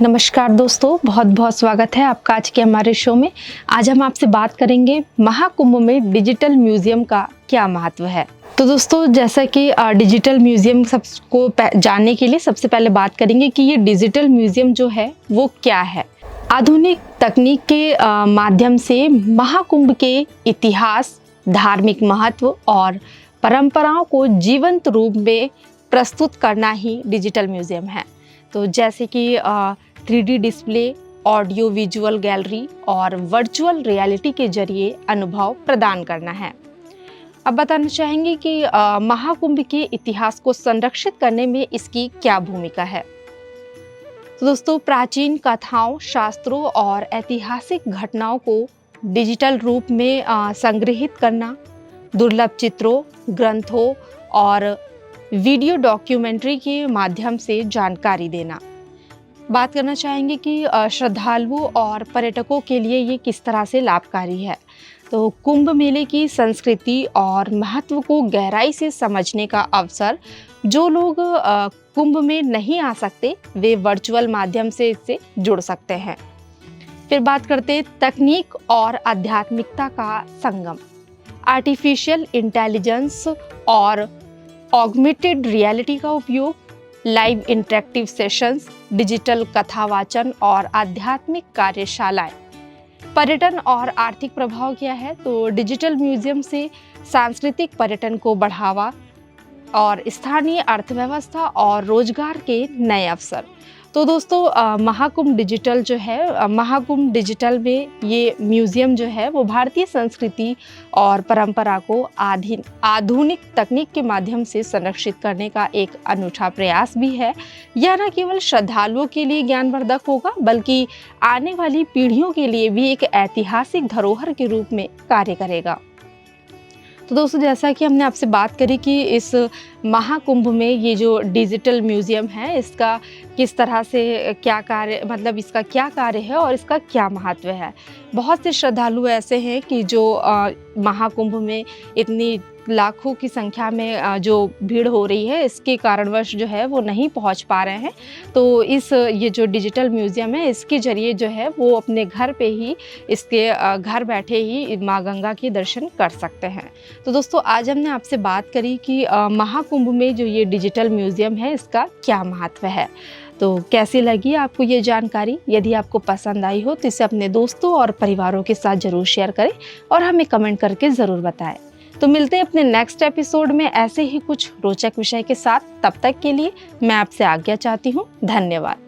नमस्कार दोस्तों, बहुत बहुत स्वागत है आपका आज के हमारे शो में। आज हम आपसे बात करेंगे महाकुंभ में डिजिटल म्यूजियम का क्या महत्व है। तो दोस्तों, जैसा कि डिजिटल म्यूजियम सबको जानने के लिए सबसे पहले बात करेंगे कि ये डिजिटल म्यूजियम जो है वो क्या है। आधुनिक तकनीक के माध्यम से महाकुंभ के इतिहास, धार्मिक महत्व और परंपराओं को जीवंत रूप में प्रस्तुत करना ही डिजिटल म्यूजियम है। तो जैसे कि 3D display, audio visual gallery और वर्चुअल रियलिटी के जरिए अनुभव प्रदान करना है। अब बताना चाहेंगे कि महाकुंभ के इतिहास को संरक्षित करने में इसकी क्या भूमिका है। तो दोस्तों, प्राचीन कथाओं, शास्त्रों और ऐतिहासिक घटनाओं को डिजिटल रूप में संग्रहित करना, दुर्लभ चित्रों, ग्रंथों और वीडियो डॉक्यूमेंट्री के माध्यम से जानकारी देना। बात करना चाहेंगे कि श्रद्धालुओं और पर्यटकों के लिए ये किस तरह से लाभकारी है। तो कुंभ मेले की संस्कृति और महत्व को गहराई से समझने का अवसर, जो लोग कुंभ में नहीं आ सकते वे वर्चुअल माध्यम से इससे जुड़ सकते हैं। फिर बात करते हैं तकनीक और आध्यात्मिकता का संगम। आर्टिफिशियल इंटेलिजेंस और ऑगमेंटेड रियलिटी का उपयोग, लाइव इंटरेक्टिव सेशंस, डिजिटल कथावाचन और आध्यात्मिक कार्यशालाएं। पर्यटन और आर्थिक प्रभाव क्या है। तो डिजिटल म्यूजियम से सांस्कृतिक पर्यटन को बढ़ावा और स्थानीय अर्थव्यवस्था और रोजगार के नए अवसर। तो दोस्तों, महाकुंभ डिजिटल जो है, महाकुंभ डिजिटल में ये म्यूजियम जो है वो भारतीय संस्कृति और परंपरा को आधुनिक तकनीक के माध्यम से संरक्षित करने का एक अनूठा प्रयास भी है। यह न केवल श्रद्धालुओं के लिए ज्ञानवर्धक होगा, बल्कि आने वाली पीढ़ियों के लिए भी एक ऐतिहासिक धरोहर के रूप में कार्य करेगा। तो दोस्तों, जैसा कि हमने आपसे बात करी कि इस महाकुंभ में ये जो डिजिटल म्यूजियम है इसका किस तरह से क्या कार्य, मतलब इसका क्या कार्य है और इसका क्या महत्व है। बहुत से श्रद्धालु ऐसे हैं कि जो महाकुंभ में इतनी लाखों की संख्या में जो भीड़ हो रही है, इसके कारणवश जो है वो नहीं पहुंच पा रहे हैं। तो ये जो डिजिटल म्यूजियम है इसके जरिए जो है वो अपने घर पे ही, इसके घर बैठे ही माँ गंगा के दर्शन कर सकते हैं। तो दोस्तों, आज हमने आपसे बात करी कि महाकुंभ में जो ये डिजिटल म्यूजियम है इसका क्या महत्व है। तो कैसी लगी आपको ये जानकारी। यदि आपको पसंद आई हो तो इसे अपने दोस्तों और परिवारों के साथ ज़रूर शेयर करें और हमें कमेंट करके ज़रूर बताएं। तो मिलते हैं अपने नेक्स्ट एपिसोड में ऐसे ही कुछ रोचक विषय के साथ। तब तक के लिए मैं आपसे आज्ञा चाहती हूँ। धन्यवाद।